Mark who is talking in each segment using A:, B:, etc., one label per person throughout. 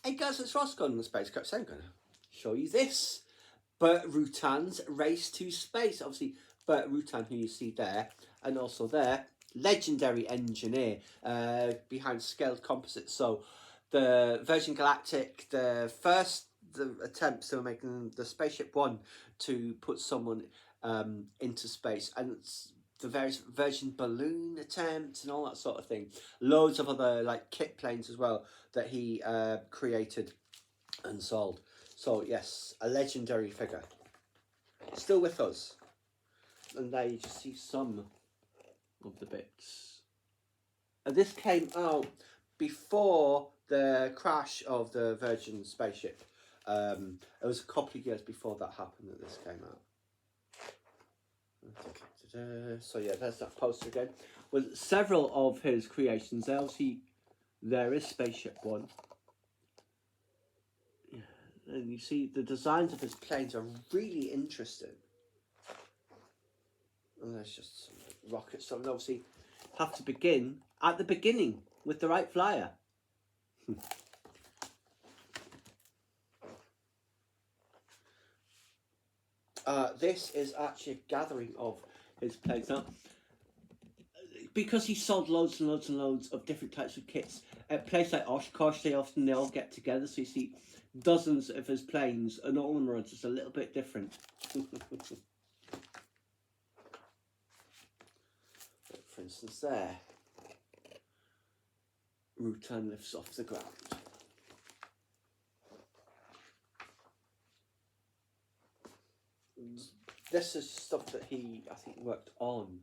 A: Hey guys, it's Ross going on the spacecraft. So I'm going to show you this. Burt Rutan's Race to Space. Obviously, Burt Rutan, who you see there, and also there, legendary engineer behind scaled composites. So the Virgin Galactic, the attempts they were making the Spaceship One to put someone into space, and it's the various Virgin balloon attempts and all that sort of thing. Loads of other like kit planes as well that he created and sold. So yes, a legendary figure, still with us. And there you just see some of the bits. And this came out before the crash of the Virgin spaceship. It was a couple of years before that happened that this came out. So yeah, there's that poster again with several of his creations. There is Spaceship One. And you see the designs of his planes are really interesting. And there's just some rockets. So obviously have to begin at the beginning with the right flyer. This is actually a gathering of his planes. Now, because he sold loads and loads and loads of different types of kits, at a place like Oshkosh, they all get together. So you see dozens of his planes, and all of them are just a little bit different. For instance, there, Rutan lifts off the ground. This is stuff that he, I think, worked on.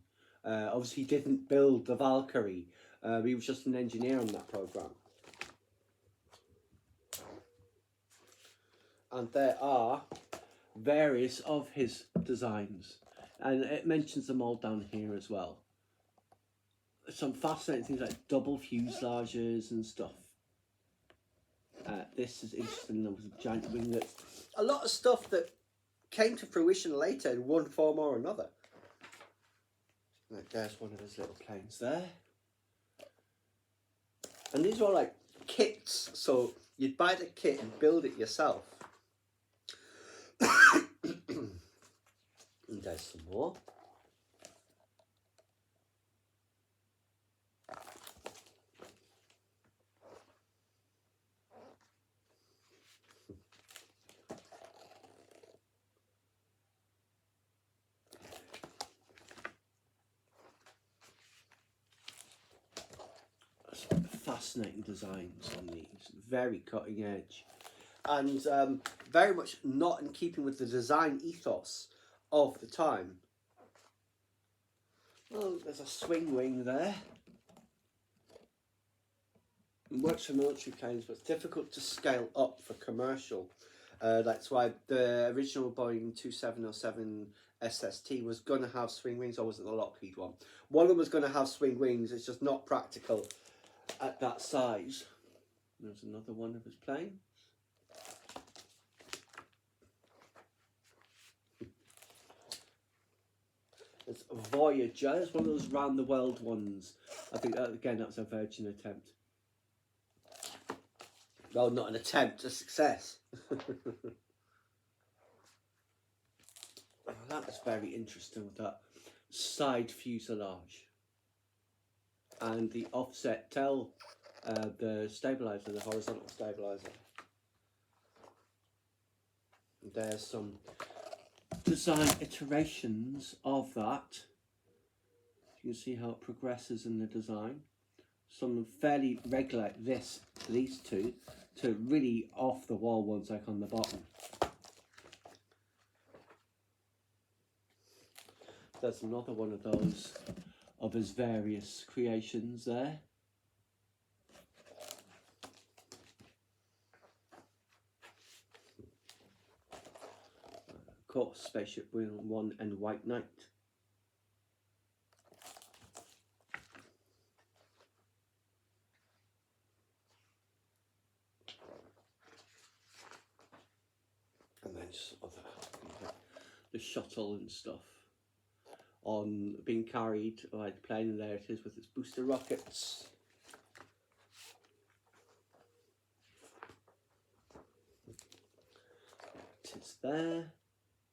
A: Obviously, he didn't build the Valkyrie. He was just an engineer on that program. And there are various of his designs, and it mentions them all down here as well. Some fascinating things like double fuselages and stuff. This is interesting. There was a giant winglet. A lot of stuff that came to fruition later in one form or another. Like there's one of his little planes there. And these are all like kits, so you'd buy the kit and build it yourself. And there's some more. Fascinating designs on these, very cutting edge, and very much not in keeping with the design ethos of the time. Oh, there's a swing wing there. It works for military planes, but it's difficult to scale up for commercial. That's why the original Boeing 2707 SST was going to have swing wings, or was it the Lockheed one? One of them was going to have swing wings. It's just not practical at that size. There's another one of his planes. It's Voyager. It's one of those round the world ones. I think again that was a Virgin attempt. Well, not an attempt, a success. That was very interesting with that side fuselage and the offset tail, the stabilizer, the horizontal stabilizer. And there's some design iterations of that. You can see how it progresses in the design. Some fairly regular, these two, to really off the wall ones like on the bottom. There's another one of those of his various creations there. Of course, Spaceship One and White Knight. And then just other, the shuttle and stuff on being carried by the plane, and there it is with its booster rockets. it's there.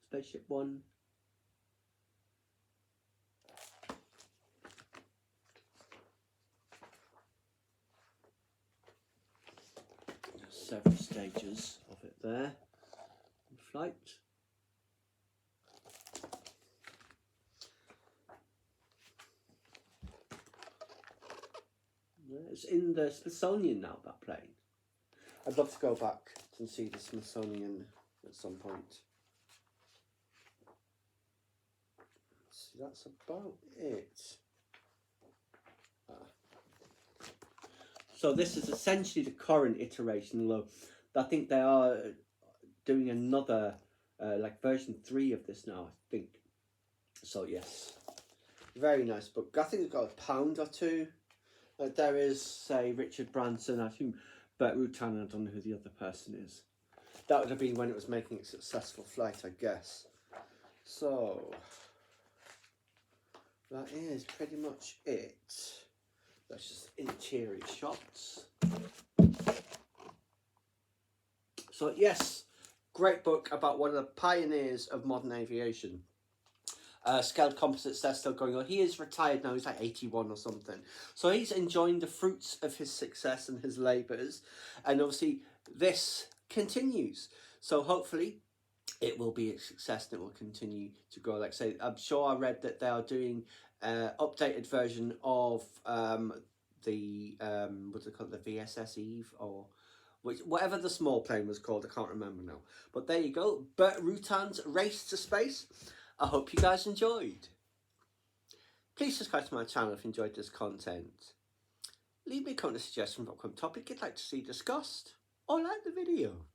A: Spaceship One. Several stages of it there in flight. Yeah, it's in the Smithsonian now, that plane. I'd love to go back and see the Smithsonian at some point. So that's about it. So this is essentially the current iteration, although I think they are doing another, like version 3 of this now, I think. So yes, very nice book. I think it's got £1 or £2. There is, say, Richard Branson, I think Burt Rutan, I don't know who the other person is. That would have been when it was making a successful flight, I guess. So, that is pretty much it. That's just interior shots. So yes, great book about one of the pioneers of modern aviation. Scaled composites, they're still going on. He is retired now, he's like 81 or something. So he's enjoying the fruits of his success and his labours. And obviously this continues. So hopefully it will be a success and it will continue to grow. Like I say, I'm sure I read that they are doing an updated version of the, what's it called, the VSS Eve, or whatever the small plane was called, I can't remember now. But there you go, Burt Rutan's Race to Space. I hope you guys enjoyed. Please subscribe to my channel if you enjoyed this content. Leave me a comment or suggestion for a topic you'd like to see discussed, or like the video.